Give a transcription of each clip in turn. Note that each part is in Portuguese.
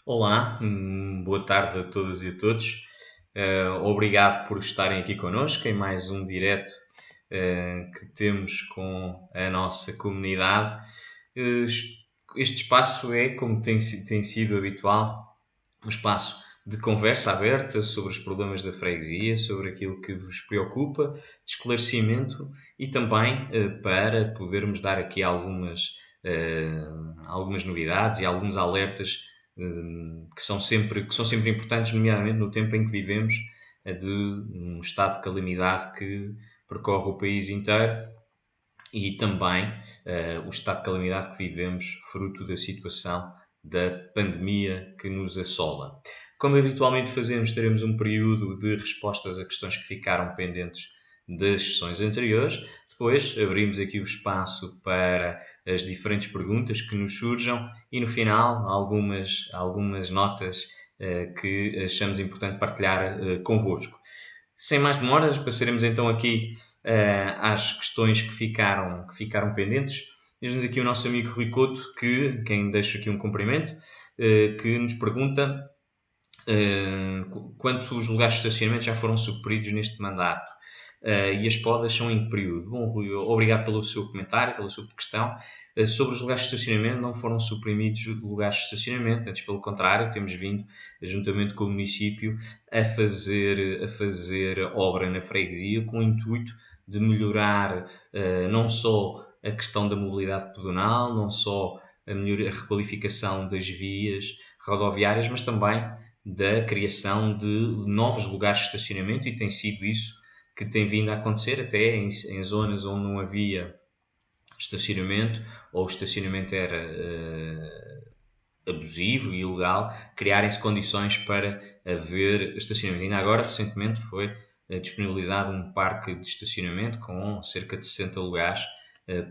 Olá, boa tarde a todas e a todos. Obrigado por estarem aqui connosco em mais um direto que temos com a nossa comunidade. Eh, Este espaço é, como tem sido habitual, um espaço de conversa aberta sobre os problemas da freguesia, sobre aquilo que vos preocupa, de esclarecimento e também para podermos dar aqui algumas novidades e alguns alertas que são sempre importantes, nomeadamente no tempo em que vivemos, de um estado de calamidade que percorre o país inteiro e também o estado de calamidade que vivemos, fruto da situação da pandemia que nos assola. Como habitualmente fazemos, teremos um período de respostas a questões que ficaram pendentes das sessões anteriores. Depois abrimos aqui o espaço para as diferentes perguntas que nos surjam e no final algumas notas que achamos importante partilhar convosco. Sem mais demoras, passaremos então aqui às questões que ficaram pendentes. Diz-nos aqui o nosso amigo Rui Couto, quem deixa aqui um cumprimento, que nos pergunta quantos lugares de estacionamento já foram supridos neste mandato. E as podas são em que período? Bom, Rui, obrigado pelo seu comentário, pela sua questão. Sobre os lugares de estacionamento, não foram suprimidos lugares de estacionamento, antes pelo contrário, temos vindo, juntamente com o município, a fazer obra na freguesia com o intuito de melhorar não só a questão da mobilidade pedonal, não só a requalificação das vias rodoviárias, mas também da criação de novos lugares de estacionamento, e tem sido isso que tem vindo a acontecer até em zonas onde não havia estacionamento ou o estacionamento era abusivo e ilegal, criarem-se condições para haver estacionamento. Ainda agora, recentemente, foi disponibilizado um parque de estacionamento com cerca de 60 lugares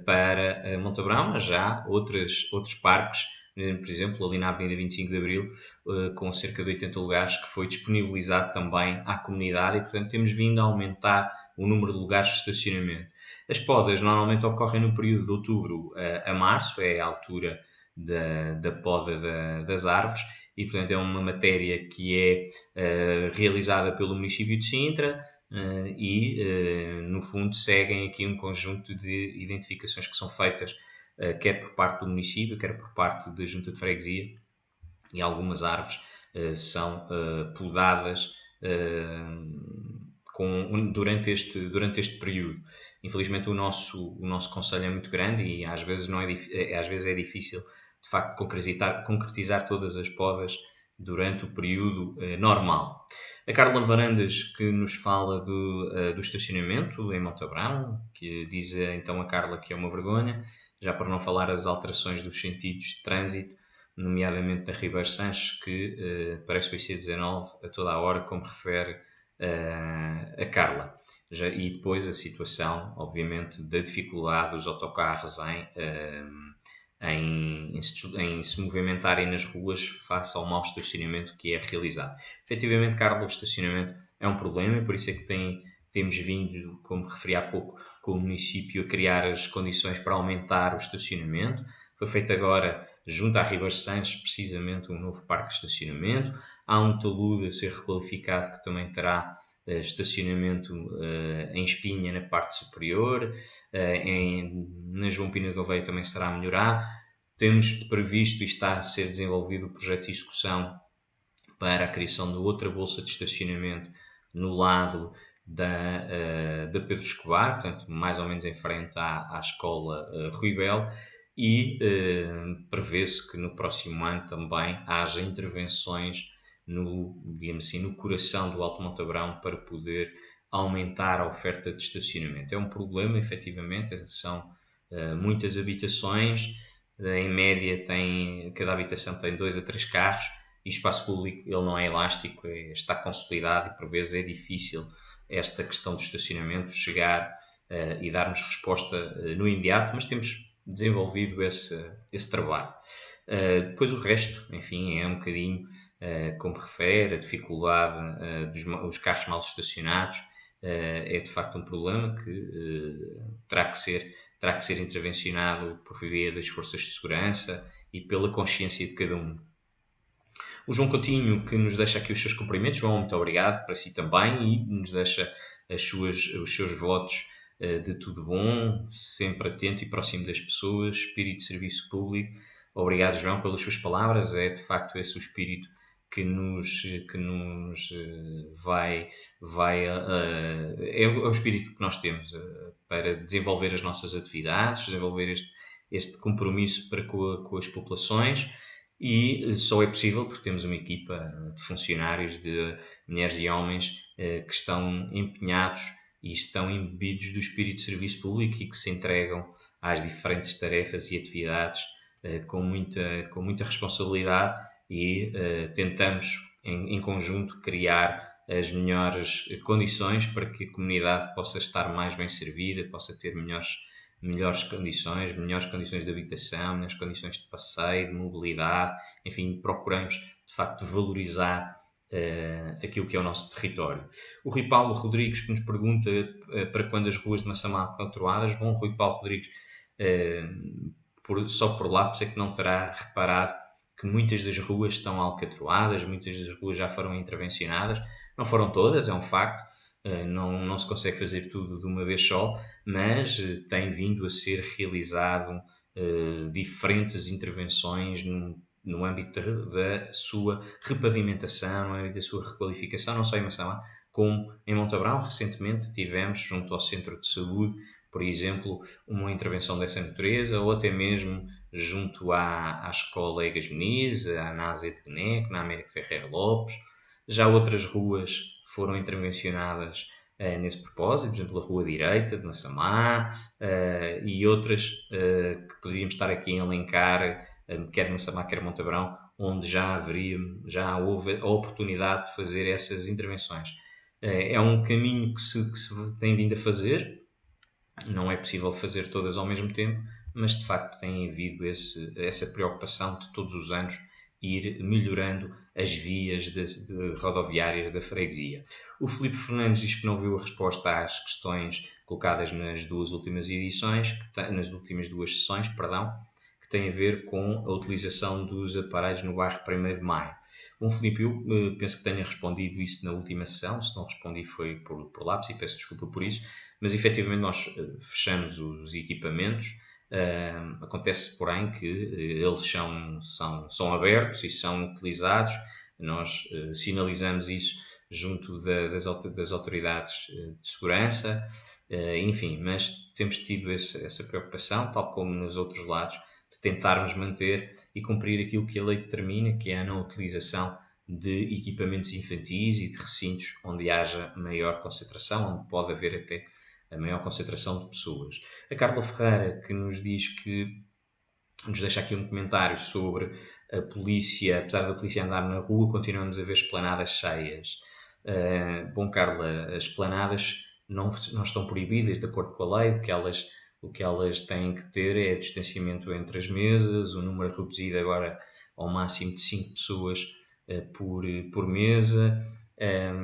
para Montebrão, mas já outros parques, por exemplo, ali na Avenida 25 de Abril, com cerca de 80 lugares, que foi disponibilizado também à comunidade e, portanto, temos vindo a aumentar o número de lugares de estacionamento. As podas normalmente ocorrem no período de outubro a março, é a altura da poda das árvores, e portanto é uma matéria que é realizada pelo município de Sintra e no fundo seguem aqui um conjunto de identificações que são feitas quer por parte do município, quer por parte da junta de freguesia, e algumas árvores são podadas durante este período. Infelizmente o nosso concelho é muito grande e às vezes é difícil de facto concretizar todas as podas durante o período normal. A Carla Varandas, que nos fala do estacionamento em Montebrão, que diz então a Carla que é uma vergonha, já para não falar as alterações dos sentidos de trânsito, nomeadamente da Ribeiro Sanches, que parece o IC19 a toda a hora, como refere a Carla. E depois a situação, obviamente, da dificuldade dos autocarros em se movimentarem nas ruas face ao mau estacionamento que é realizado. Efetivamente, Carlos, o estacionamento é um problema e por isso é que temos vindo, como referi há pouco, com o município a criar as condições para aumentar o estacionamento. Foi feito agora, junto à Ribeiro Sanches, precisamente um novo parque de estacionamento. Há um talude a ser requalificado que também terá estacionamento em Espinha na parte superior, na João Pina de Gouveia também será melhorado. Temos previsto e está a ser desenvolvido o projeto de execução para a criação de outra bolsa de estacionamento no lado da Pedro Escobar, portanto, mais ou menos em frente à escola Rui Belo, e prevê-se que no próximo ano também haja intervenções digamos assim, no coração do Alto Montebrão para poder aumentar a oferta de estacionamento. É um problema, efetivamente, são muitas habitações, em média cada habitação tem 2 a 3 carros, e o espaço público ele não é elástico, está consolidado e por vezes é difícil esta questão do estacionamento chegar e darmos resposta no imediato, mas temos desenvolvido esse trabalho. Depois o resto, enfim, é um bocadinho como refere, a dificuldade dos carros mal estacionados é de facto um problema que terá que ser intervencionado por via das forças de segurança e pela consciência de cada um. O João Coutinho, que nos deixa aqui os seus cumprimentos. João, muito obrigado, para si também, e nos deixa os seus votos de tudo bom, sempre atento e próximo das pessoas, espírito de serviço público. Obrigado, João, pelas suas palavras. É de facto esse o espírito que nos é o espírito que nós temos para desenvolver as nossas atividades, desenvolver este compromisso para com as populações, e só é possível porque temos uma equipa de funcionários, de mulheres e homens que estão empenhados e estão imbebidos do espírito de serviço público e que se entregam às diferentes tarefas e atividades com muita responsabilidade, e tentamos em conjunto criar as melhores condições para que a comunidade possa estar mais bem servida, possa ter melhores condições de habitação, melhores condições de passeio, de mobilidade. Enfim, procuramos de facto valorizar aquilo que é o nosso território. O Rui Paulo Rodrigues, que nos pergunta para quando as ruas de Massamá controladas. Bom, Rui Paulo Rodrigues, só por lápis é que não terá reparado que muitas das ruas estão alcatroadas, muitas das ruas já foram intervencionadas. Não foram todas, é um facto, não se consegue fazer tudo de uma vez só, mas tem vindo a ser realizado diferentes intervenções no âmbito da sua repavimentação, no âmbito da sua requalificação, não só em Massamá, como em Montabrão. Recentemente tivemos, junto ao Centro de Saúde, por exemplo, uma intervenção dessa natureza, ou até mesmo junto à Escola Egas Muniz, à Násia de Gueneco, na Américo Ferreira Lopes. Já outras ruas foram intervencionadas nesse propósito, por exemplo, a Rua Direita de Massamá, e outras que poderíamos estar aqui a elencar, quer Massamá, quer Montabrão, onde já houve a oportunidade de fazer essas intervenções. É um caminho que se tem vindo a fazer. Não é possível fazer todas ao mesmo tempo, mas de facto tem havido essa preocupação de todos os anos ir melhorando as vias rodoviárias da freguesia. O Filipe Fernandes diz que não viu a resposta às questões colocadas nas duas últimas edições, nas últimas duas sessões, que tem a ver com a utilização dos aparelhos no bairro 1º de Maio. Bom, Filipe, eu penso que tenha respondido isso na última sessão. Se não respondi foi por lápis, e peço desculpa por isso, mas efetivamente nós fechamos os equipamentos. Acontece, porém, que eles são abertos e são utilizados. Nós sinalizamos isso junto das autoridades de segurança, enfim, mas temos tido essa preocupação, tal como nos outros lados, de tentarmos manter e cumprir aquilo que a lei determina, que é a não utilização de equipamentos infantis e de recintos onde haja maior concentração, onde pode haver até a maior concentração de pessoas. A Carla Ferreira, que nos deixa aqui um comentário sobre a polícia. Apesar da polícia andar na rua, continuamos a ver esplanadas cheias. Bom, Carla, as esplanadas não estão proibidas de acordo com a lei. O que elas têm que ter é distanciamento entre as mesas, um número reduzido agora ao máximo de 5 pessoas por mesa,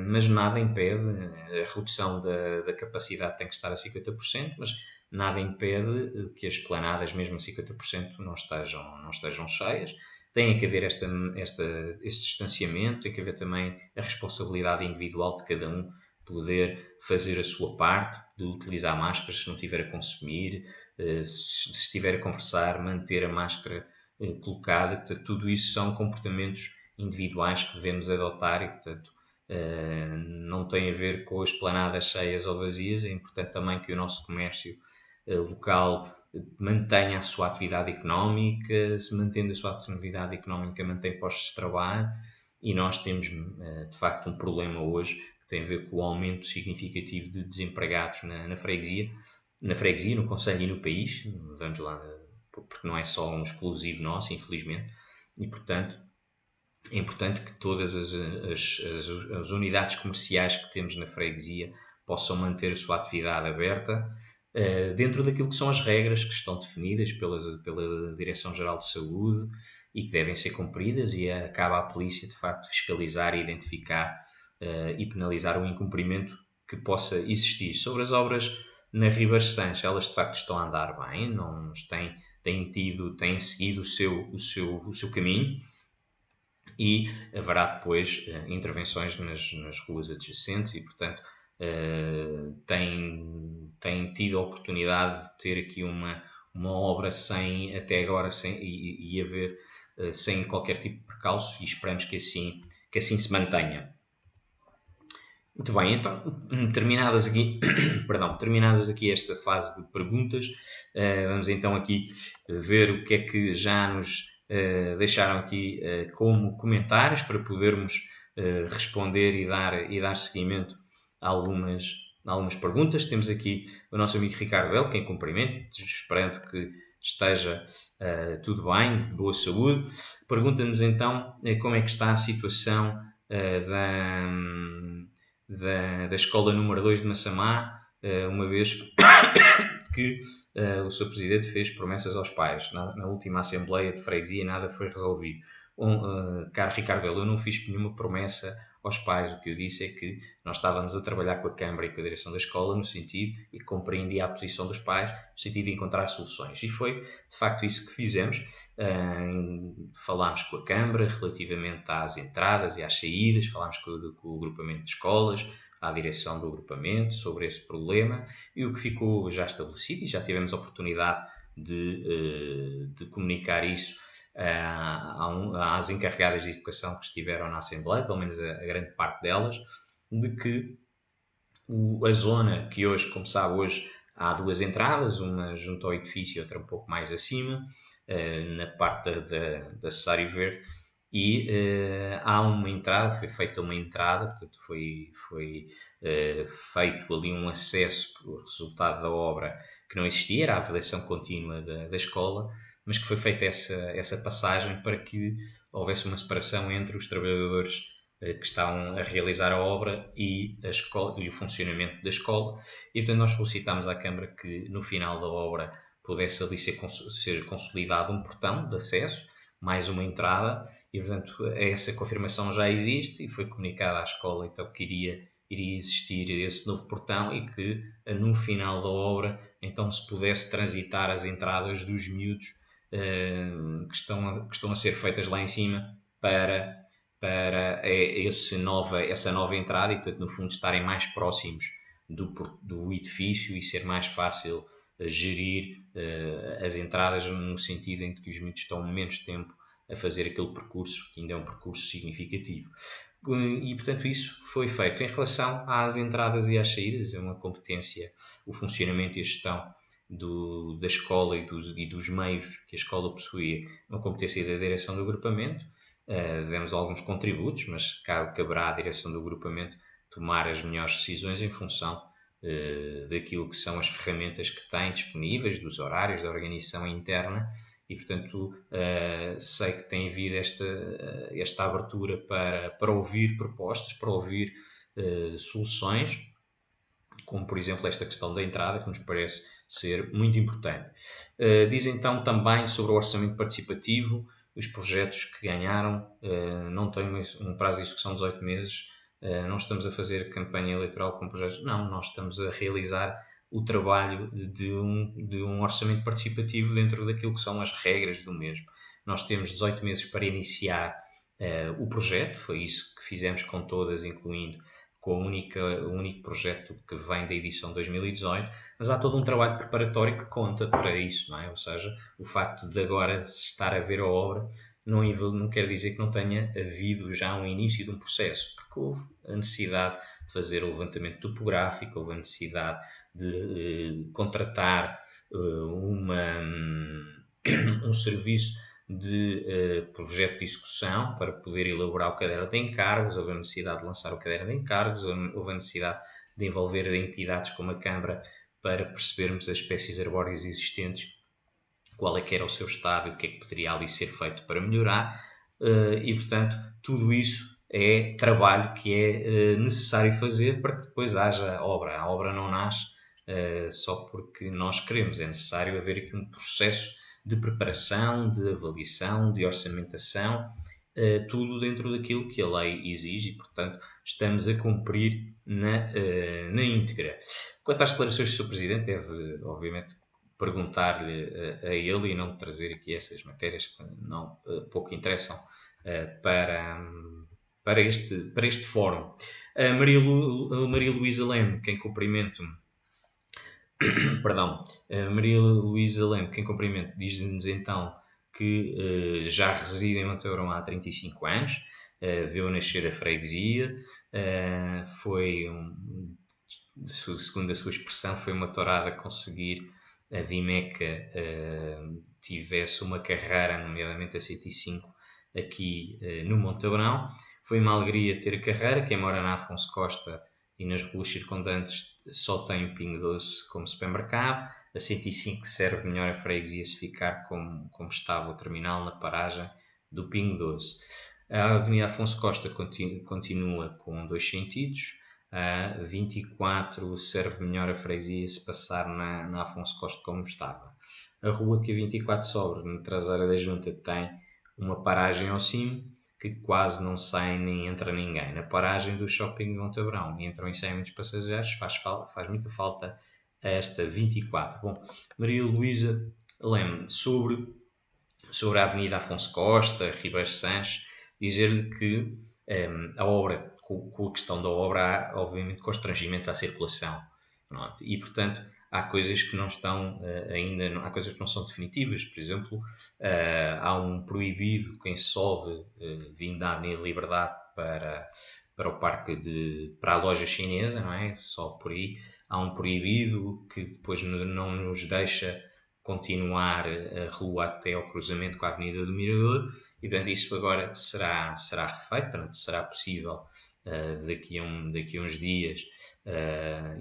mas nada impede, a redução da capacidade tem que estar a 50%, mas nada impede que as esplanadas, mesmo a 50%, não estejam cheias. Tem que haver este distanciamento, tem que haver também a responsabilidade individual de cada um poder fazer a sua parte, de utilizar máscaras se não estiver a consumir, se estiver a conversar, manter a máscara colocada. Portanto, tudo isso são comportamentos individuais que devemos adotar e, portanto, não tem a ver com as esplanadas cheias ou vazias. É importante também que o nosso comércio local mantenha a sua atividade económica. Se mantendo a sua atividade económica, mantém postos de trabalho, e nós temos de facto um problema hoje que tem a ver com o aumento significativo de desempregados na freguesia, no concelho e no país. Vamos lá, porque não é só um exclusivo nosso, infelizmente, e portanto é importante que todas as unidades comerciais que temos na freguesia possam manter a sua atividade aberta dentro daquilo que são as regras que estão definidas pela Direção-Geral de Saúde e que devem ser cumpridas, e acaba a polícia de facto fiscalizar e identificar e penalizar o incumprimento que possa existir. Sobre as obras na Ribas Sanches, elas de facto estão a andar bem, têm seguido o seu caminho. e haverá depois intervenções nas ruas adjacentes e, portanto, tem tido a oportunidade de ter aqui uma obra até agora e haver sem qualquer tipo de percalço, e esperamos que assim se mantenha. Muito bem, então, terminadas aqui esta fase de perguntas, vamos então aqui ver o que é que já nos deixaram aqui como comentários para podermos responder e dar seguimento a algumas perguntas. Temos aqui o nosso amigo Ricardo Bel, quem cumprimento, esperando que esteja tudo bem, boa saúde. Pergunta-nos então como é que está a situação da escola número 2 de Massamá, uma vez que o Sr. Presidente fez promessas aos pais. Na última Assembleia de Freguesia nada foi resolvido. Caro Ricardo Belo, eu não fiz nenhuma promessa aos pais. O que eu disse é que nós estávamos a trabalhar com a Câmara e com a direção da escola no sentido, e compreendia a posição dos pais, no sentido de encontrar soluções. E foi, de facto, isso que fizemos. Falámos com a Câmara relativamente às entradas e às saídas, falámos com o agrupamento de escolas, à direção do agrupamento sobre esse problema, e o que ficou já estabelecido, e já tivemos a oportunidade de comunicar isso às encarregadas de educação que estiveram na Assembleia, pelo menos a grande parte delas, de que a zona que hoje, como sabe, hoje há duas entradas, uma junto ao edifício e outra um pouco mais acima, na parte da Cesário Verde, e há uma entrada, foi feita uma entrada, portanto foi feito ali um acesso por resultado da obra que não existia, era a avaliação contínua da escola, mas que foi feita essa passagem para que houvesse uma separação entre os trabalhadores que estão a realizar a obra e a escola, e o funcionamento da escola, e portanto nós solicitámos à Câmara que no final da obra pudesse ali ser consolidado um portão de acesso, mais uma entrada, e portanto essa confirmação já existe e foi comunicada à escola então que iria existir esse novo portão e que no final da obra então se pudesse transitar as entradas dos miúdos que estão a ser feitas lá em cima para essa nova entrada, e portanto no fundo estarem mais próximos do edifício e ser mais fácil gerir as entradas, no sentido em que os miúdos estão menos tempo a fazer aquele percurso, que ainda é um percurso significativo. E, portanto, isso foi feito. Em relação às entradas e às saídas, é uma competência, o funcionamento e a gestão da escola e dos meios que a escola possuía, uma competência da direção do agrupamento. Demos alguns contributos, mas caberá à direção do agrupamento tomar as melhores decisões em função daquilo que são as ferramentas que tem disponíveis, dos horários, da organização interna, e portanto sei que tem havido esta abertura para ouvir propostas, para ouvir soluções, como por exemplo esta questão da entrada, que nos parece ser muito importante. Diz então também sobre o orçamento participativo, os projetos que ganharam não têm um prazo de execução de 18 meses, não estamos a fazer campanha eleitoral com projetos, não, nós estamos a realizar o trabalho de um orçamento participativo dentro daquilo que são as regras do mesmo. Nós temos 18 meses para iniciar o projeto, foi isso que fizemos com todas, incluindo com o único projeto que vem da edição 2018, mas há todo um trabalho preparatório que conta para isso, não é? Ou seja, o facto de agora se estar a ver a obra não quer dizer que não tenha havido já um início de um processo, porque houve a necessidade de fazer o levantamento topográfico, houve a necessidade de contratar um serviço de projeto de execução para poder elaborar o caderno de encargos, houve a necessidade de lançar o caderno de encargos, houve a necessidade de envolver entidades como a Câmara para percebermos as espécies arbóreas existentes, qual é que era o seu estado e o que é que poderia ali ser feito para melhorar, e portanto tudo isso é trabalho que é necessário fazer para que depois haja obra. A obra não nasce só porque nós queremos, é necessário haver aqui um processo de preparação, de avaliação, de orçamentação, tudo dentro daquilo que a lei exige e, portanto, estamos a cumprir na íntegra. Quanto às declarações do Sr. Presidente, deve, obviamente, perguntar-lhe a ele e não trazer aqui essas matérias que pouco interessam para este fórum. A Maria Luísa Leme, quem cumprimento, perdão, a Maria Luísa Leme, quem cumprimento, diz-nos então que já reside em Montebrão há 35 anos, viu nascer a freguesia, segundo a sua expressão, foi uma tourada conseguir a Vimeca tivesse uma carreira, nomeadamente a 105, aqui no Montebrão. Foi uma alegria ter a carreira. Quem mora na Afonso Costa e nas ruas circundantes só tem o Pingo Doce como supermercado. A 105 serve melhor a freguesia se ficar como estava o terminal na paragem do Pingo Doce. A Avenida Afonso Costa continua com 2 sentidos. A 24 serve melhor a freguesia se passar na Afonso Costa como estava. A rua que a 24 sobre, na traseira da junta, tem uma paragem ao cimo que quase não sai nem entra ninguém. Na paragem do shopping de Montebrão entram e saem muitos passageiros, faz muita falta esta 24. Bom, Maria Luísa Leme, sobre a Avenida Afonso Costa, Ribeiro Sanches, dizer-lhe que a obra, com a questão da obra, há obviamente constrangimentos à circulação. Pronto. E, portanto, há coisas que não estão ainda, há coisas que não são definitivas. Por exemplo, há um proibido quem sobe vindo da Avenida Liberdade para o parque para a loja chinesa, não é? Só por aí. Há um proibido que depois não nos deixa continuar a rua até ao cruzamento com a Avenida do Mirador, e portanto isso agora será refeito, portanto será possível daqui a uns dias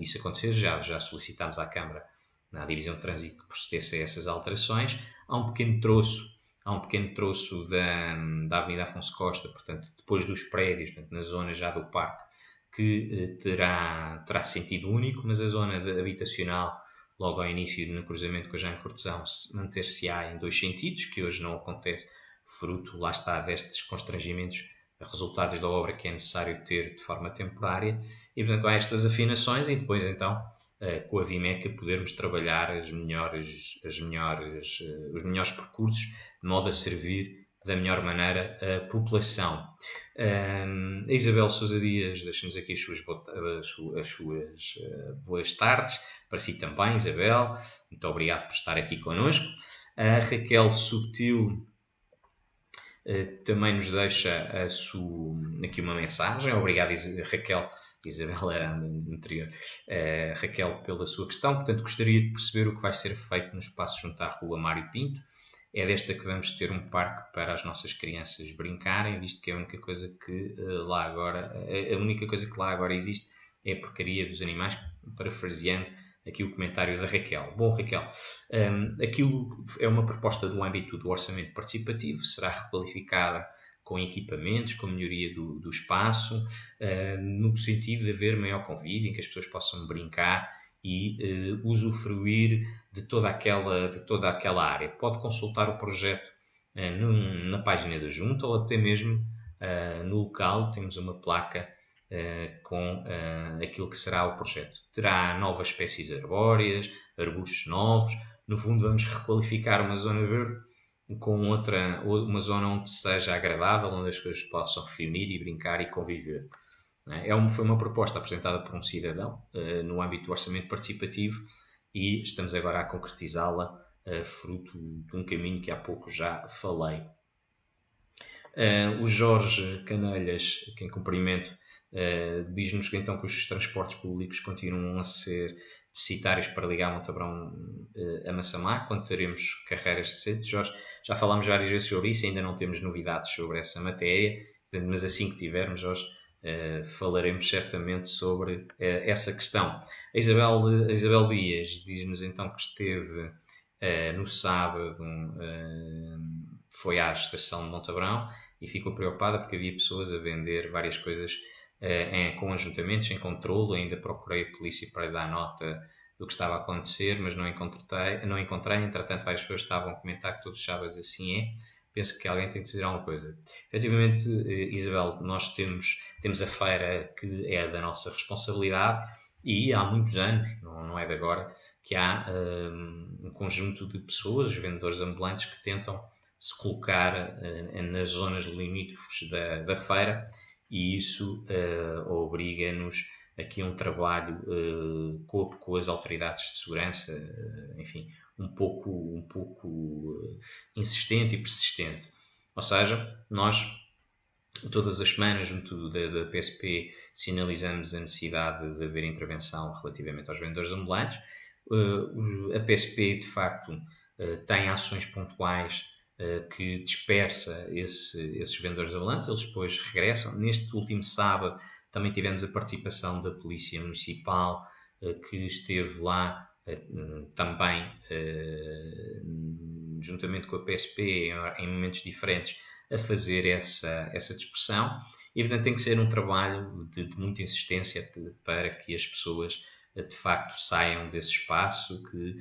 isso acontecer. Já solicitámos à Câmara, na Divisão de Trânsito, que procedesse a essas alterações. Há um pequeno troço da Avenida Afonso Costa, portanto depois dos prédios, portanto, na zona já do parque, que terá sentido único, mas a zona habitacional, logo ao início, no cruzamento com a Jaime Cortesão, manter-se-á em 2 sentidos, que hoje não acontece, fruto, lá está, destes constrangimentos, resultados da obra que é necessário ter de forma temporária. E, portanto, há estas afinações e depois, então, com a Vimeca, podermos trabalhar os melhores percursos, de modo a servir da melhor maneira a população. A Isabel Sousa Dias deixa-nos aqui as suas boas tardes. Para si também, Isabel. Muito obrigado por estar aqui connosco. A Raquel Subtil também nos deixa aqui uma mensagem. Obrigado, Raquel. Isabel era anterior. Raquel, pela sua questão. Portanto, gostaria de perceber o que vai ser feito no espaço junto à Rua Mário Pinto. É desta que vamos ter um parque para as nossas crianças brincarem, visto que a única coisa que lá agora existe é a porcaria dos animais, parafraseando aqui o comentário da Raquel. Bom, Raquel, aquilo é uma proposta do âmbito do orçamento participativo, será requalificada com equipamentos, com melhoria do espaço, no sentido de haver maior convívio, em que as pessoas possam brincar e usufruir de toda aquela área. Pode consultar o projeto na página da Junta ou até mesmo no local. Temos uma placa com aquilo que será o projeto. Terá novas espécies arbóreas, arbustos novos. No fundo, vamos requalificar uma zona verde com uma zona onde seja agradável, onde as pessoas possam reunir e brincar e conviver. Foi uma proposta apresentada por um cidadão no âmbito do orçamento participativo e estamos agora a concretizá-la, fruto de um caminho que há pouco já falei. O Jorge Canelhas, quem cumprimento, diz-nos que então que os transportes públicos continuam a ser deficitários para ligar Montebrão a Massamá, quando teremos carreiras decentes. Jorge, já falámos várias vezes sobre isso, ainda não temos novidades sobre essa matéria, mas assim que tivermos, Jorge, falaremos certamente sobre essa questão. A Isabel Dias diz-nos então que esteve no sábado, foi à estação de Montebrão e ficou preocupada porque havia pessoas a vender várias coisas com ajuntamentos, em controle. Ainda procurei a polícia para dar nota do que estava a acontecer, mas não encontrei. Entretanto, várias pessoas estavam a comentar que todos os sábados assim é. Penso que alguém tem de fazer alguma coisa. Efetivamente, Isabel, nós temos a feira que é da nossa responsabilidade e há muitos anos, não é de agora, que há um conjunto de pessoas, os vendedores ambulantes, que tentam se colocar nas zonas limítrofes da feira, e isso obriga-nos aqui a um trabalho corpo com as autoridades de segurança, enfim, um pouco insistente e persistente. Ou seja, nós todas as semanas, junto da PSP, sinalizamos a necessidade de haver intervenção relativamente aos vendedores ambulantes. A PSP, de facto, tem ações pontuais que dispersa esses vendedores ambulantes, eles depois regressam. Neste último sábado também tivemos a participação da Polícia Municipal, que esteve lá também, juntamente com a PSP, em momentos diferentes, a fazer essa dispersão. E, portanto, tem que ser um trabalho de muita insistência para que as pessoas, de facto, saiam desse espaço que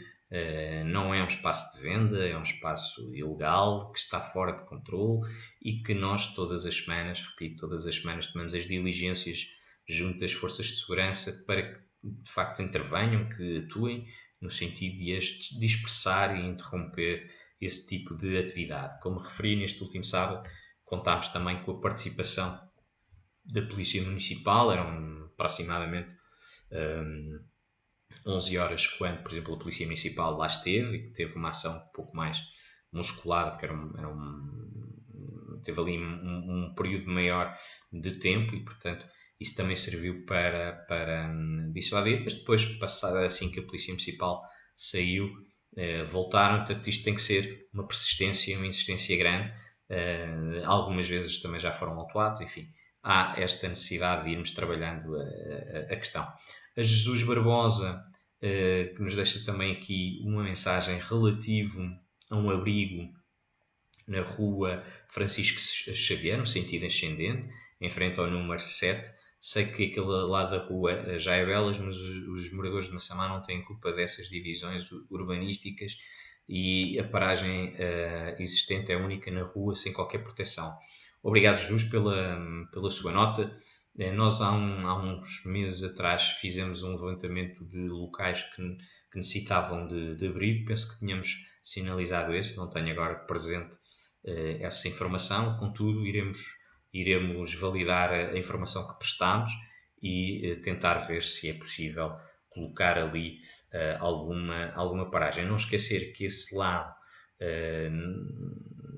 não é um espaço de venda, é um espaço ilegal, que está fora de controle e que nós todas as semanas, repito, todas as semanas tomamos as diligências junto das forças de segurança para que, de facto, intervenham, que atuem no sentido de as dispersar e interromper esse tipo de atividade. Como referi, neste último sábado, contámos também com a participação da Polícia Municipal, eram aproximadamente 11 horas quando, por exemplo, a Polícia Municipal lá esteve e que teve uma ação um pouco mais musculada, porque teve ali um período maior de tempo e, portanto, isso também serviu para dissuadir. Mas depois, assim que a Polícia Municipal saiu, voltaram. Portanto, isto tem que ser uma persistência, uma insistência grande. Algumas vezes também já foram autuados. Enfim, há esta necessidade de irmos trabalhando a questão. A Jesus Barbosa, que nos deixa também aqui uma mensagem relativo a um abrigo na rua Francisco Xavier, no sentido ascendente, em frente ao número 7. Sei que aquele lado da rua já é Belas, mas os moradores de Massamá não têm culpa dessas divisões urbanísticas e a paragem existente é única na rua, sem qualquer proteção. Obrigado, Jesus, pela sua nota. Nós, há uns meses atrás, fizemos um levantamento de locais que necessitavam de abrigo. Penso que tínhamos sinalizado esse, não tenho agora presente essa informação. Contudo, iremos validar a informação que prestámos e tentar ver se é possível colocar ali alguma paragem. Não esquecer que esse lado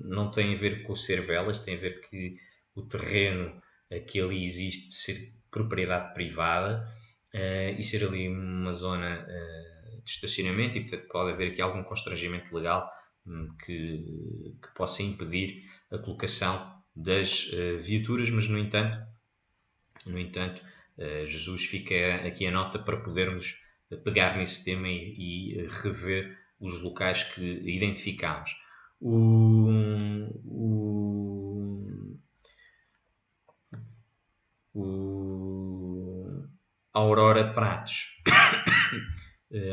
não tem a ver com o ser Belas, tem a ver que o terreno que ali existe ser propriedade privada e ser ali uma zona de estacionamento e, portanto, pode haver aqui algum constrangimento legal que possa impedir a colocação das viaturas, mas, no entanto, Jesus, fica aqui a nota para podermos pegar nesse tema e rever os locais que identificamos. Aurora Pratos.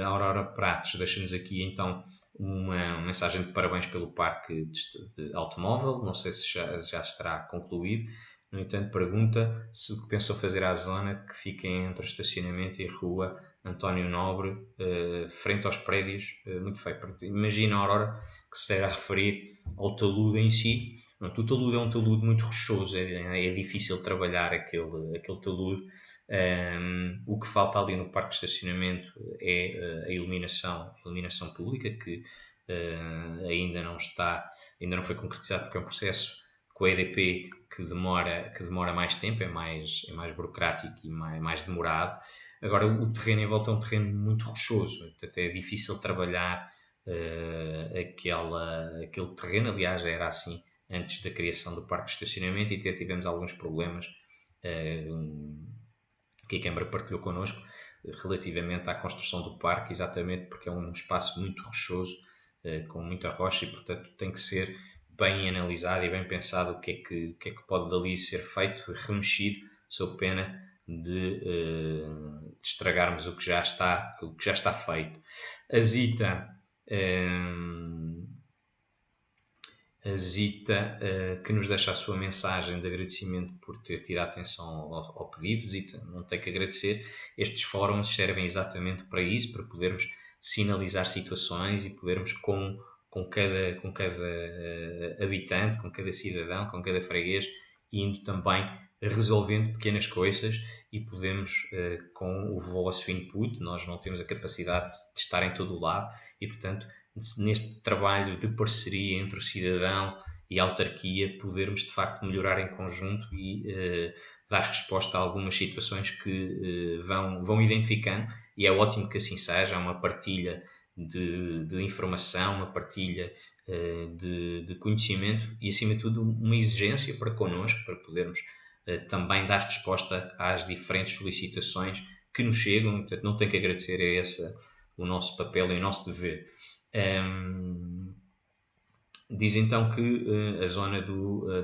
Aurora Pratos deixa-nos aqui então uma mensagem de parabéns pelo parque de automóvel. Não sei se já estará concluído. No entanto, pergunta se o que pensou fazer à zona que fica entre o estacionamento e a rua António Nobre, frente aos prédios, muito feio. Imagina, Aurora, que se irá referir ao talude em si. O talude é um talude muito rochoso, é difícil trabalhar aquele talude. O que falta ali no parque de estacionamento é a iluminação pública, que ainda não foi concretizado porque é um processo com a EDP que demora mais tempo, é mais burocrático e mais demorado. Agora, o terreno em volta é um terreno muito rochoso, portanto é difícil trabalhar aquele terreno. Aliás, era assim antes da criação do parque de estacionamento e até tivemos alguns problemas que a Câmara partilhou connosco relativamente à construção do parque, exatamente porque é um espaço muito rochoso, com muita rocha e, portanto, tem que ser bem analisado e bem pensado o que é que pode dali ser feito, remexido, sob pena de estragarmos o que já está feito. A Zita, que nos deixa a sua mensagem de agradecimento por ter tido atenção ao pedido. Zita, não tem que agradecer. Estes fóruns servem exatamente para isso, para podermos sinalizar situações e podermos, com com cada habitante, com cada cidadão, com cada freguês, indo também resolvendo pequenas coisas e podemos, com o vosso input, nós não temos a capacidade de estar em todo o lado e, portanto, neste trabalho de parceria entre o cidadão e a autarquia, podermos de facto melhorar em conjunto e dar resposta a algumas situações que vão identificando, e é ótimo que assim seja, uma partilha de informação, uma partilha de conhecimento e, acima de tudo, uma exigência para connosco, para podermos também dar resposta às diferentes solicitações que nos chegam. Portanto, não tenho que agradecer a esse o nosso papel e o nosso dever. Diz então que a zona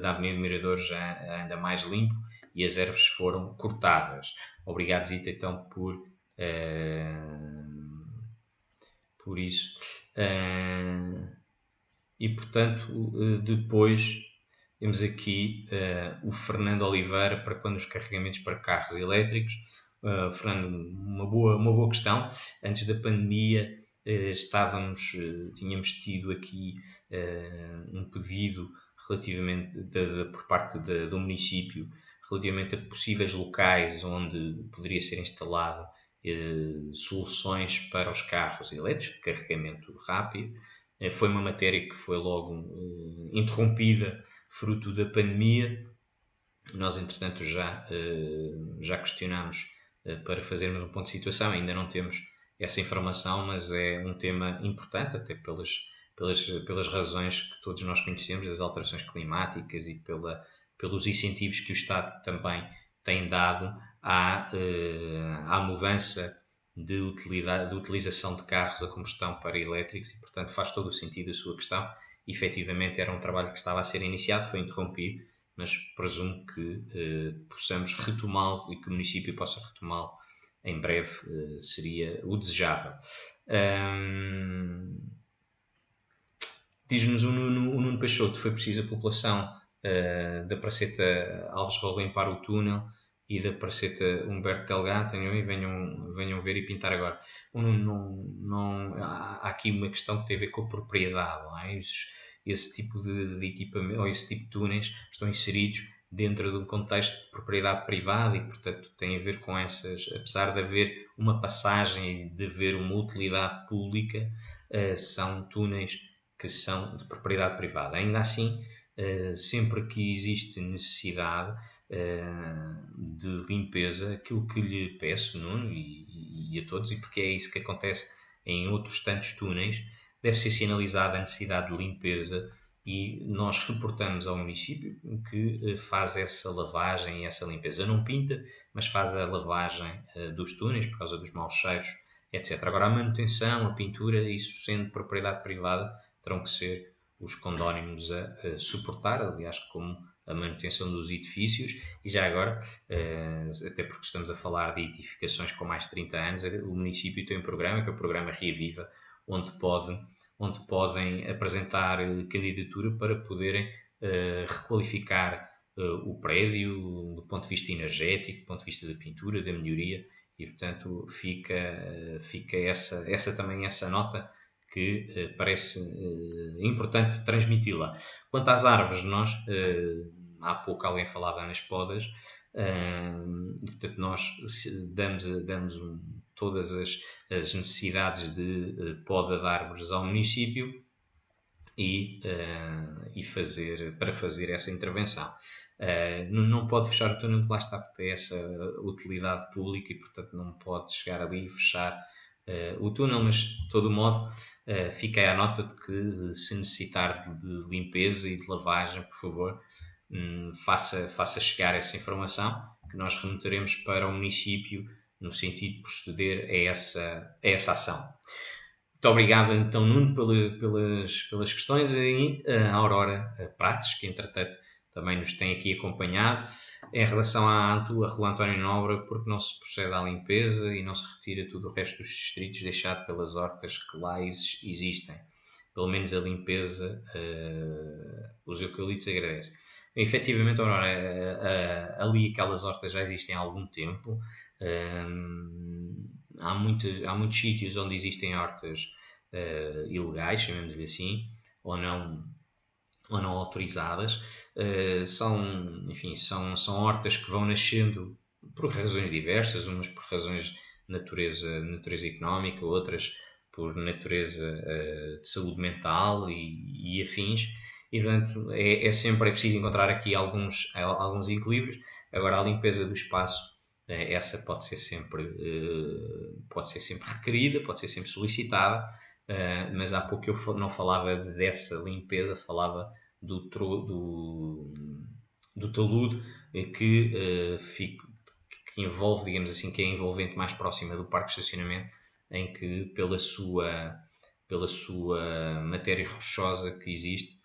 da Avenida do Mirador já anda mais limpo e as ervas foram cortadas. Obrigado, Zita, então, por isso. E, portanto, depois temos aqui o Fernando Oliveira para quando os carregamentos para carros elétricos. Fernando, uma boa questão. Antes da pandemia, tínhamos tido aqui um pedido relativamente por parte do município relativamente a possíveis locais onde poderia ser instalado soluções para os carros elétricos de carregamento rápido. Foi uma matéria que foi logo interrompida fruto da pandemia. Nós, entretanto, já questionámos para fazermos um ponto de situação. Ainda não temos essa informação, mas é um tema importante, até pelas razões que todos nós conhecemos, das alterações climáticas e pelos incentivos que o Estado também tem dado à mudança de utilização de carros a combustão para elétricos e, portanto, faz todo o sentido a sua questão. Efetivamente, era um trabalho que estava a ser iniciado, foi interrompido, mas presumo que possamos retomá-lo e que o município possa retomá-lo em breve, seria o desejável. Diz-nos o Nuno Peixoto, foi preciso a população da Praceta Alves Rolo limpar o túnel e da Praceta Humberto Delgado, venham ver e pintar agora. Há aqui uma questão que tem a ver com a propriedade, não é? Esse tipo de equipamento, ou esse tipo de túneis estão inseridos dentro de um contexto de propriedade privada e, portanto, tem a ver com essas, apesar de haver uma passagem e de haver uma utilidade pública, são túneis que são de propriedade privada. Ainda assim, sempre que existe necessidade de limpeza, aquilo que lhe peço, Nuno, e a todos, e porque é isso que acontece em outros tantos túneis, deve ser sinalizada a necessidade de limpeza e nós reportamos ao município que faz essa lavagem e essa limpeza. Não pinta, mas faz a lavagem dos túneis por causa dos maus cheiros, etc. Agora, a manutenção, a pintura, isso sendo propriedade privada, terão que ser os condóminos a suportar, aliás, como a manutenção dos edifícios. E já agora, até porque estamos a falar de edificações com mais de 30 anos, o município tem um programa, que é o programa Reaviva, onde podem apresentar candidatura para poderem requalificar o prédio do ponto de vista energético, do ponto de vista da pintura, da melhoria, e portanto fica também essa nota que parece importante transmiti-la. Quanto às árvores, nós, há pouco alguém falava nas podas, e portanto nós damos todas as necessidades de poda de árvores ao município para fazer essa intervenção. Não pode fechar o túnel, lá está, porque tem essa utilidade pública e, portanto, não pode chegar ali e fechar o túnel, mas, de todo modo, fica aí a nota de que, se necessitar de limpeza e de lavagem, por favor, faça chegar essa informação, que nós remeteremos para o município no sentido de proceder a essa ação. Muito obrigado, então, Nuno, pelas questões, e a Aurora Prates, que, entretanto, também nos tem aqui acompanhado. Em relação à Rua António Nobre, porque não se procede à limpeza e não se retira tudo o resto dos distritos deixado pelas hortas que lá existem. Pelo menos a limpeza, os eucaliptos agradecem. Efetivamente, Aurora, ali aquelas hortas já existem há algum tempo. Há muitos sítios onde existem hortas ilegais, chamemos-lhe assim, ou não autorizadas. Enfim, são hortas que vão nascendo por razões diversas, umas por razões de natureza económica, outras por natureza de saúde mental e afins. E, portanto, é sempre preciso encontrar aqui alguns equilíbrios. Agora, a limpeza do espaço, essa pode ser sempre requerida, pode ser sempre solicitada, mas há pouco eu não falava dessa limpeza, falava do talude que envolve, digamos assim, que é a envolvente mais próxima do parque de estacionamento, em que pela sua matéria rochosa que existe,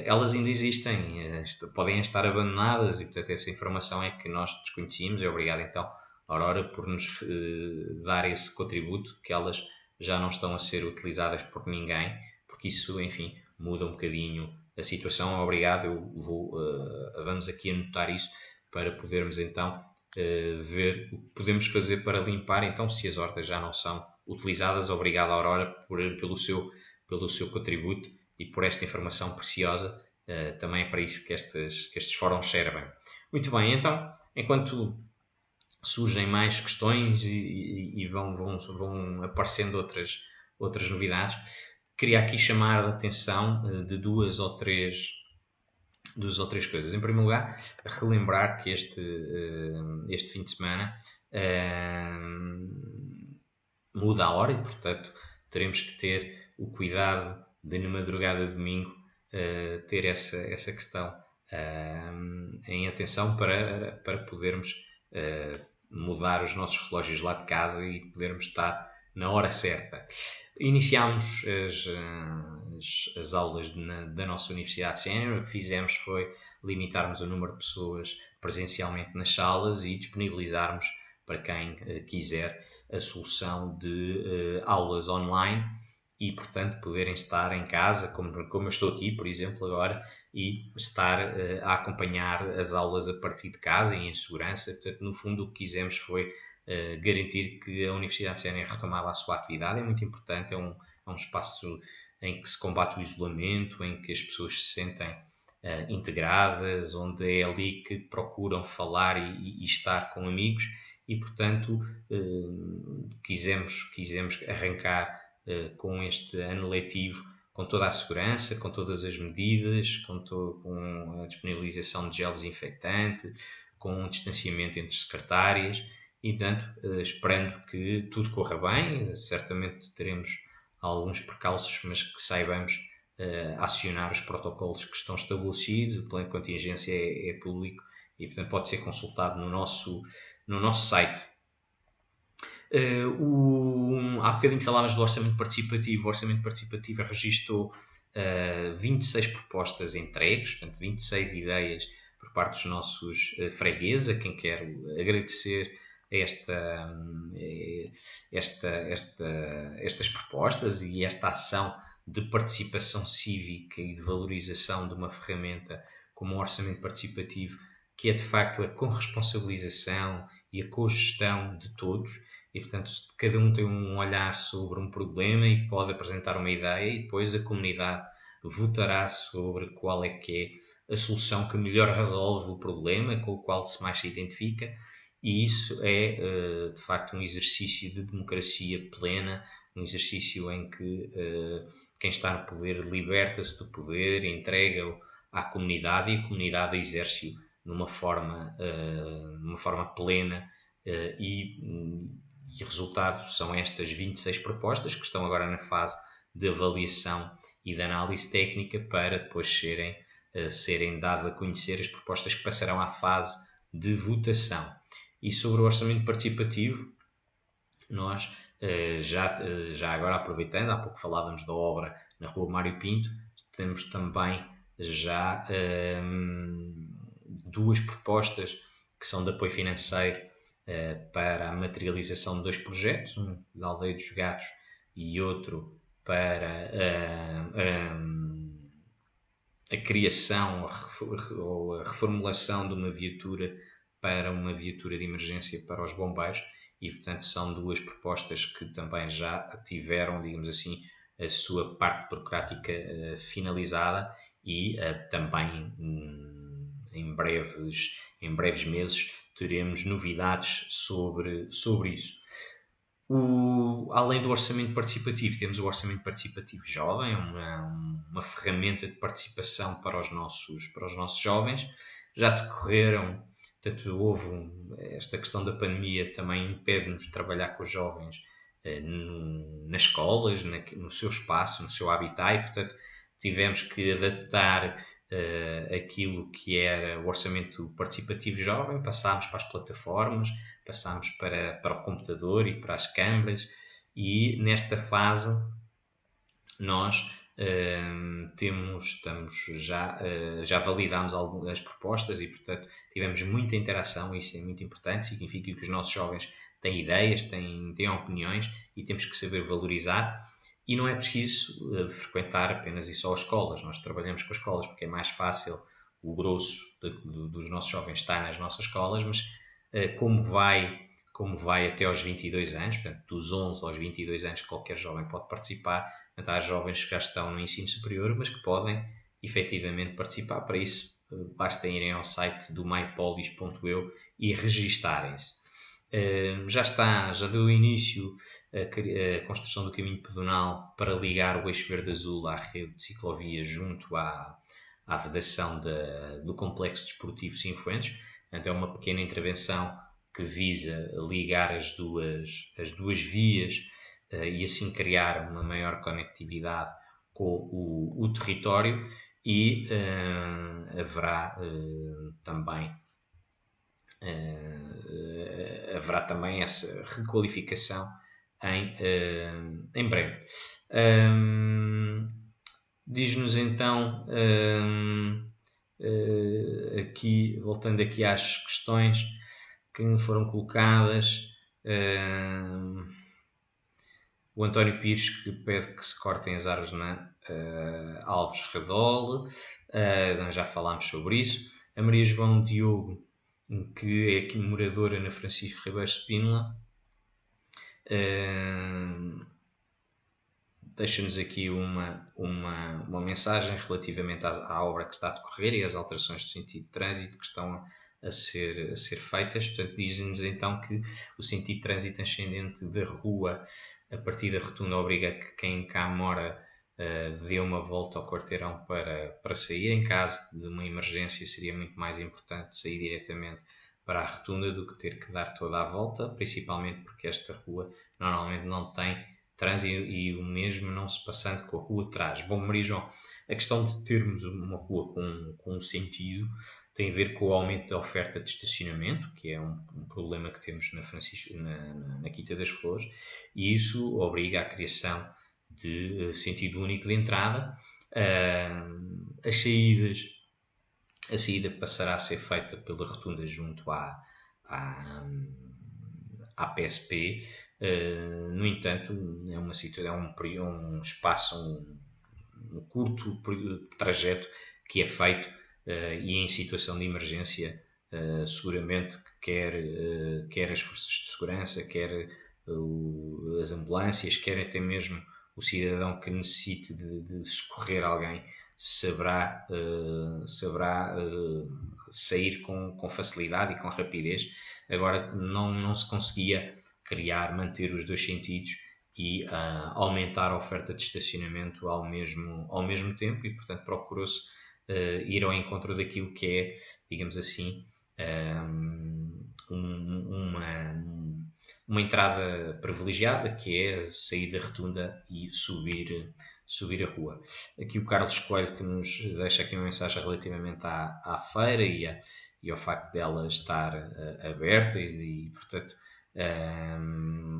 elas ainda existem, podem estar abandonadas, e portanto essa informação é que nós desconhecíamos. Obrigado então, Aurora, por nos dar esse contributo, que elas já não estão a ser utilizadas por ninguém, porque isso, enfim, muda um bocadinho a situação. Obrigado, vamos aqui anotar isso para podermos então ver o que podemos fazer para limpar, então, se as hortas já não são utilizadas. Obrigado, Aurora, pelo seu contributo e por esta informação preciosa. Também é para isso que estes fóruns servem. Muito bem, então, enquanto surgem mais questões e vão aparecendo outras novidades, queria aqui chamar a atenção de duas ou três coisas. Em primeiro lugar, relembrar que este fim de semana muda a hora e, portanto, teremos que ter o cuidado de, na madrugada de domingo, ter essa questão em atenção para podermos mudar os nossos relógios lá de casa e podermos estar na hora certa. Iniciámos as aulas da nossa Universidade Sénior. O que fizemos foi limitarmos o número de pessoas presencialmente nas salas e disponibilizarmos para quem quiser a solução de aulas online e, portanto, poderem estar em casa, como eu estou aqui, por exemplo, agora, e estar a acompanhar as aulas a partir de casa e em segurança. Portanto, no fundo, o que quisemos foi garantir que a Universidade Sénior retomava a sua atividade. É muito importante, é um espaço em que se combate o isolamento, em que as pessoas se sentem integradas, onde é ali que procuram falar e estar com amigos e, portanto, quisemos arrancar com este ano letivo com toda a segurança, com todas as medidas, com a disponibilização de gel desinfetante, com um distanciamento entre secretárias e, portanto, esperando que tudo corra bem. Certamente teremos alguns percalços, mas que saibamos acionar os protocolos que estão estabelecidos. O plano de contingência é público e, portanto, pode ser consultado no nosso site. Há bocadinho falávamos do orçamento participativo. O orçamento participativo registou 26 propostas entregues, portanto 26 ideias por parte dos nossos fregueses, a quem quero agradecer estas propostas e esta ação de participação cívica e de valorização de uma ferramenta como o orçamento participativo, que é de facto a corresponsabilização e a cogestão de todos. E, portanto, cada um tem um olhar sobre um problema e pode apresentar uma ideia e depois a comunidade votará sobre qual é que é a solução que melhor resolve o problema, com o qual mais se identifica. E isso é, de facto, um exercício de democracia plena, um exercício em que quem está no poder liberta-se do poder, entrega-o à comunidade e a comunidade exerce-o de uma forma plena e resultado são estas 26 propostas que estão agora na fase de avaliação e de análise técnica para depois serem dadas a conhecer as propostas que passarão à fase de votação. E sobre o orçamento participativo, nós já agora aproveitando, há pouco falávamos da obra na Rua Mário Pinto, temos também já duas propostas que são de apoio financeiro para a materialização de dois projetos, um da Aldeia dos Gatos e outro para a criação ou a reformulação de uma viatura para uma viatura de emergência para os bombeiros e, portanto, são duas propostas que também já tiveram, digamos assim, a sua parte burocrática finalizada e também em breves meses teremos novidades sobre isso. Além do orçamento participativo, temos o orçamento participativo jovem, uma ferramenta de participação para os nossos jovens. Já decorreram, portanto, esta questão da pandemia também impede-nos de trabalhar com os jovens nas escolas, no seu espaço, no seu habitat, e, portanto, tivemos que adaptar aquilo que era o orçamento participativo jovem, passámos para as plataformas, passámos para o computador e para as câmaras, e nesta fase nós já validámos algumas propostas e, portanto, tivemos muita interação, e isso é muito importante, significa que os nossos jovens têm ideias, têm opiniões e temos que saber valorizar. E não é preciso frequentar apenas e só as escolas. Nós trabalhamos com as escolas porque é mais fácil, o grosso dos nossos jovens está nas nossas escolas, mas como vai até aos 22 anos, portanto, dos 11 aos 22 anos, qualquer jovem pode participar. Portanto, há jovens que já estão no ensino superior, mas que podem efetivamente participar. Para isso, basta irem ao site do mypolis.eu e registarem-se. Já deu início a construção do caminho pedonal para ligar o eixo verde-azul à rede de ciclovias junto à vedação do complexo desportivo Sinfuentes. Portanto, é uma pequena intervenção que visa ligar as duas vias e assim criar uma maior conectividade com o território, e haverá também essa requalificação em breve. Diz-nos então, voltando aqui às questões que foram colocadas, o António Pires, que pede que se cortem as árvores na Alves Redol, nós já falámos sobre isso. A Maria João Diogo, que é aqui moradora na Francisco Ribeiro Spínola, deixa-nos aqui uma mensagem relativamente à obra que está a decorrer e às alterações de sentido de trânsito que estão a ser feitas. Portanto, diz-nos então que o sentido de trânsito ascendente da rua a partir da rotunda obriga a que quem cá mora dê uma volta ao quarteirão para sair. Em caso de uma emergência, seria muito mais importante sair diretamente para a rotunda do que ter que dar toda a volta, principalmente porque esta rua normalmente não tem trânsito e o mesmo não se passando com a rua de trás. Bom, Maria João, a questão de termos uma rua com um sentido tem a ver com o aumento da oferta de estacionamento, que é um problema que temos na Quinta das Flores, e isso obriga à criação de sentido único de entrada. A saída passará a ser feita pela rotunda junto à PSP. No entanto, é um espaço, um curto trajeto que é feito, e em situação de emergência, seguramente que quer as forças de segurança, quer as ambulâncias, quer até mesmo o cidadão que necessite de socorrer alguém, saberá sair com facilidade e com rapidez. Agora, não se conseguia manter os dois sentidos e aumentar a oferta de estacionamento ao mesmo tempo, e portanto procurou-se ir ao encontro daquilo que é, digamos assim, uma entrada privilegiada, que é sair da rotunda e subir a rua. Aqui o Carlos Coelho, que nos deixa aqui uma mensagem relativamente à feira e ao facto dela estar aberta e portanto,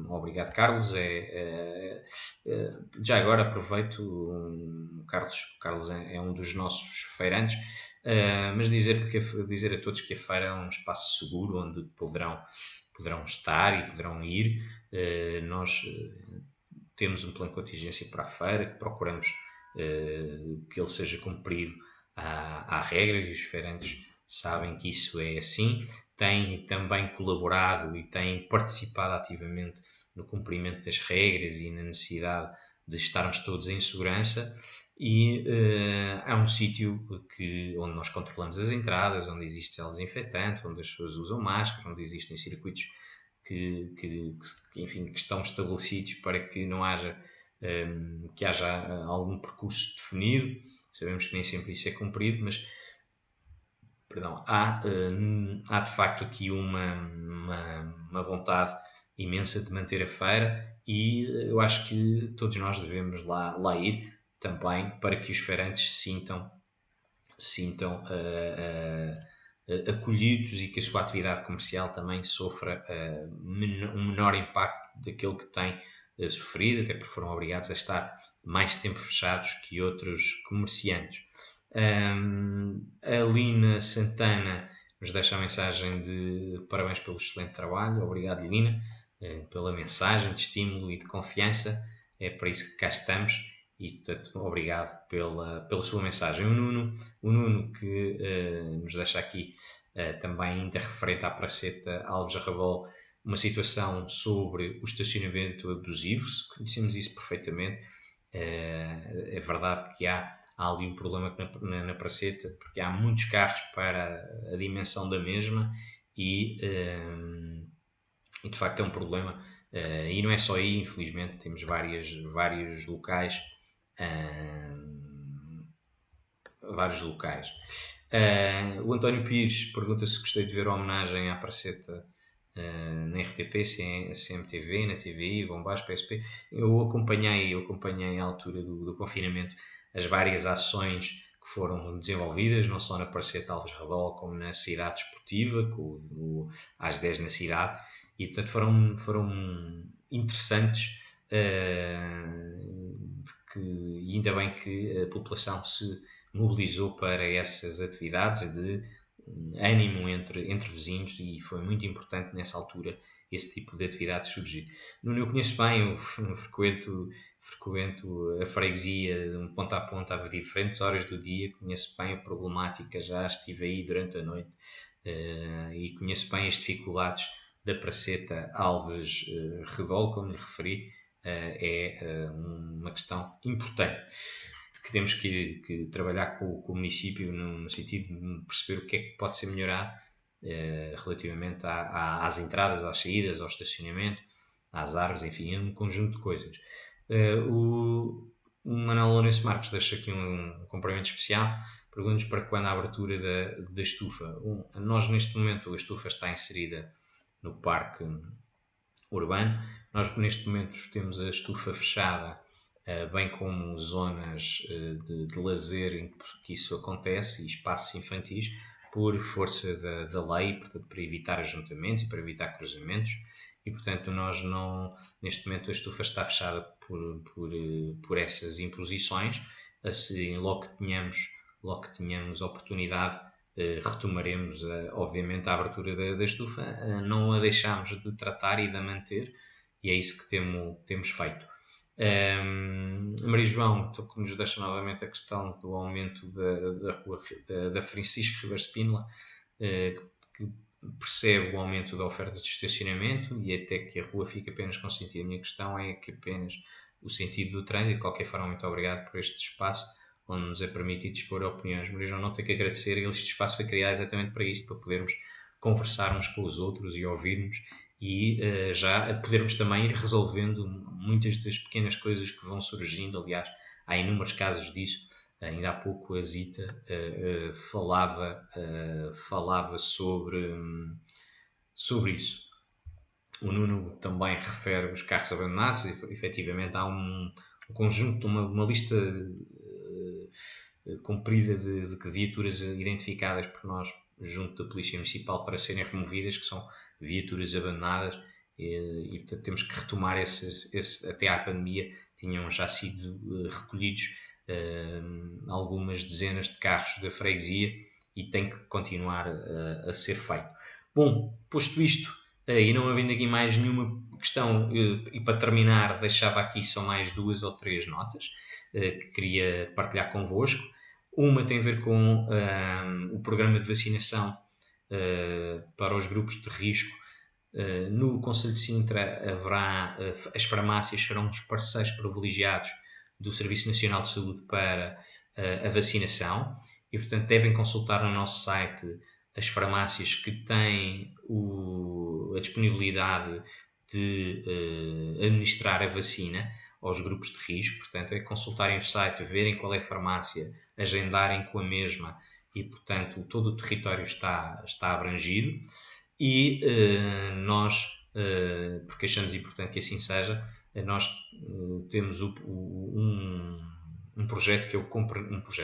obrigado, Carlos. Já agora aproveito, o Carlos é um dos nossos feirantes, mas dizer a todos que a feira é um espaço seguro onde poderão estar e poderão ir. Nós temos um plano de contingência para a feira, que procuramos que ele seja cumprido à regra, e os feirantes sabem que isso é assim. tem também colaborado e tem participado ativamente no cumprimento das regras e na necessidade de estarmos todos em segurança. E é um sítio onde nós controlamos as entradas, onde existe gel desinfetante, onde as pessoas usam máscara, onde existem circuitos que estão estabelecidos para que não haja, que haja algum percurso definido. Sabemos que nem sempre isso é cumprido, mas há de facto aqui uma vontade imensa de manter a feira, e eu acho que todos nós devemos lá ir também, para que os feirantes se sintam acolhidos e que a sua atividade comercial também sofra um menor impacto daquele que tem sofrido, até porque foram obrigados a estar mais tempo fechados que outros comerciantes. A Lina Santana nos deixa a mensagem de parabéns pelo excelente trabalho. Obrigado, Lina, pela mensagem de estímulo e de confiança. É para isso que cá estamos, e portanto, obrigado pela sua mensagem. O Nuno que nos deixa aqui também ainda referente à Praceta Alves Arrabal, uma situação sobre o estacionamento abusivo. Conhecemos isso perfeitamente. É verdade que há ali um problema na Praceta, porque há muitos carros para a dimensão da mesma, e de facto é um problema. E não é só aí, infelizmente, temos vários locais. O António Pires pergunta se gostei de ver a homenagem à Praceta na RTP, CMTV, na TVI, Bombás, PSP. Eu acompanhei à altura do confinamento as várias ações que foram desenvolvidas, não só na Praceta Alves Arrabal, como na cidade desportiva, com o às 10 na cidade, e portanto foram interessantes, e ainda bem que a população se mobilizou para essas atividades de ânimo entre vizinhos, e foi muito importante nessa altura esse tipo de atividades surgir. Eu conheço bem, eu frequento a freguesia de um ponto a ponto a diferentes horas do dia, conheço bem a problemática, já estive aí durante a noite, e conheço bem as dificuldades da Praceta Alves Redol, como lhe referi. É uma questão importante que temos que trabalhar com o município no sentido de perceber o que é que pode ser melhorado relativamente às entradas, às saídas, ao estacionamento, às árvores, enfim, um conjunto de coisas. O Manuel Lourenço Marques deixa aqui um cumprimento especial, pergunta-nos para quando a abertura da estufa. Nós, neste momento, a estufa está inserida no parque urbano. Nós, neste momento, temos a estufa fechada, bem como zonas de lazer em que isso acontece, e espaços infantis, por força da lei, portanto, para evitar ajuntamentos e para evitar cruzamentos. E, portanto, nós não, neste momento a estufa está fechada por essas imposições. Assim, logo que tenhamos oportunidade, retomaremos, obviamente, a abertura da estufa. Não a deixamos de tratar e de a manter, e é isso que temos feito. A Maria João que nos deixa novamente a questão do aumento da rua da Francisco Ribeiro Spínola, que percebe o aumento da oferta de estacionamento e até que a rua fique apenas com sentido. A minha questão é que apenas o sentido do trânsito. De qualquer forma, muito obrigado por este espaço onde nos é permitido expor opiniões. Maria João, não tem que agradecer, este espaço foi criado exatamente para isto, para podermos conversar uns com os outros e ouvirmos, e já podermos também ir resolvendo muitas das pequenas coisas que vão surgindo. Aliás, há inúmeros casos disso. Ainda há pouco a Zita falava sobre isso. O Nuno também refere os carros abandonados, e efetivamente há um conjunto, uma lista comprida de viaturas identificadas por nós junto da Polícia Municipal para serem removidas, que são viaturas abandonadas, e portanto temos que retomar até à pandemia tinham já sido recolhidos algumas dezenas de carros da freguesia, e tem que continuar a ser feito. Bom, posto isto, e não havendo aqui mais nenhuma questão, e para terminar deixava aqui só mais 2 ou 3 notas que queria partilhar convosco. Uma tem a ver com o programa de vacinação para os grupos de risco. No Conselho de Sintra haverá, as farmácias serão os parceiros privilegiados do Serviço Nacional de Saúde para a vacinação e, portanto, devem consultar no nosso site as farmácias que têm a disponibilidade de administrar a vacina aos grupos de risco. Portanto, é consultarem o site, verem qual é a farmácia, agendarem com a mesma e, portanto, todo o território está abrangido. E nós, porque achamos importante que assim seja, nós temos um projeto que é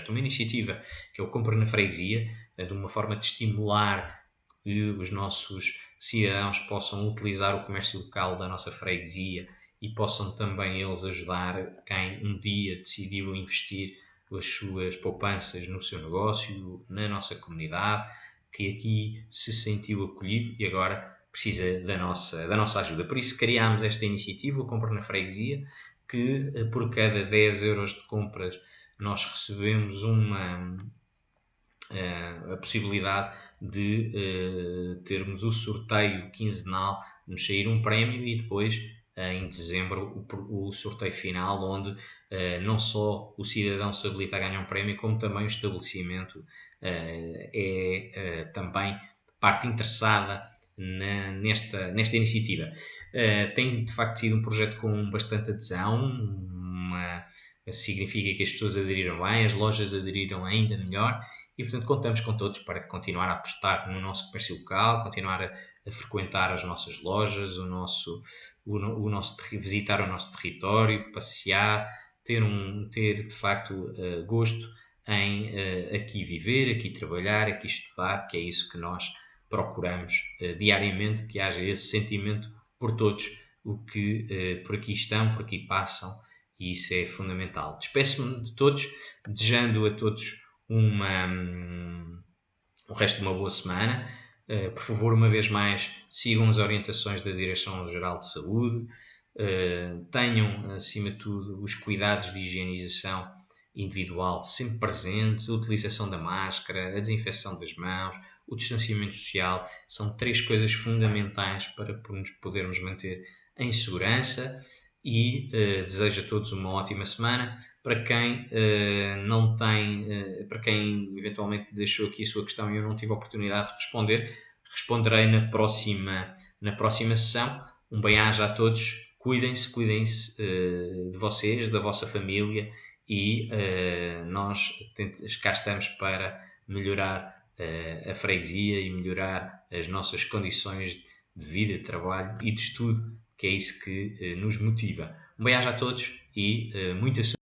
uma iniciativa que é o Compre na Freguesia, de uma forma de estimular que os nossos cidadãos possam utilizar o comércio local da nossa freguesia e possam também eles ajudar quem um dia decidiu investir as suas poupanças no seu negócio, na nossa comunidade, que aqui se sentiu acolhido e agora precisa da nossa ajuda. Por isso criámos esta iniciativa, o Compre na Freguesia, que por cada 10 euros de compras nós recebemos a possibilidade de termos o sorteio quinzenal, nos sair um prémio e depois em dezembro o sorteio final, onde não só o cidadão se habilita a ganhar um prémio, como também o estabelecimento é também parte interessada nesta iniciativa. Tem de facto sido um projeto com bastante adesão, significa que as pessoas aderiram bem, as lojas aderiram ainda melhor e, portanto, contamos com todos para continuar a apostar no nosso comércio local, continuar a frequentar as nossas lojas, visitar o nosso território, passear, ter de facto gosto em aqui viver, aqui trabalhar, aqui estudar, que é isso que nós procuramos diariamente, que haja esse sentimento por todos o que por aqui estão, por aqui passam, e isso é fundamental. Despeço-me de todos, desejando a todos o resto de uma boa semana. Por favor, uma vez mais, sigam as orientações da Direção-Geral de Saúde, tenham, acima de tudo, os cuidados de higienização individual sempre presentes, a utilização da máscara, a desinfecção das mãos, o distanciamento social, são 3 coisas fundamentais para nos podermos manter em segurança. E desejo a todos uma ótima semana. Para quem não tem, para quem eventualmente deixou aqui a sua questão e eu não tive a oportunidade de responder, responderei na próxima sessão. Um bem-aja a todos, cuidem-se de vocês, da vossa família e nós cá estamos para melhorar a freguesia e melhorar as nossas condições de vida, de trabalho e de estudo, que é isso que nos motiva. Um bem-aja a todos e muita saúde.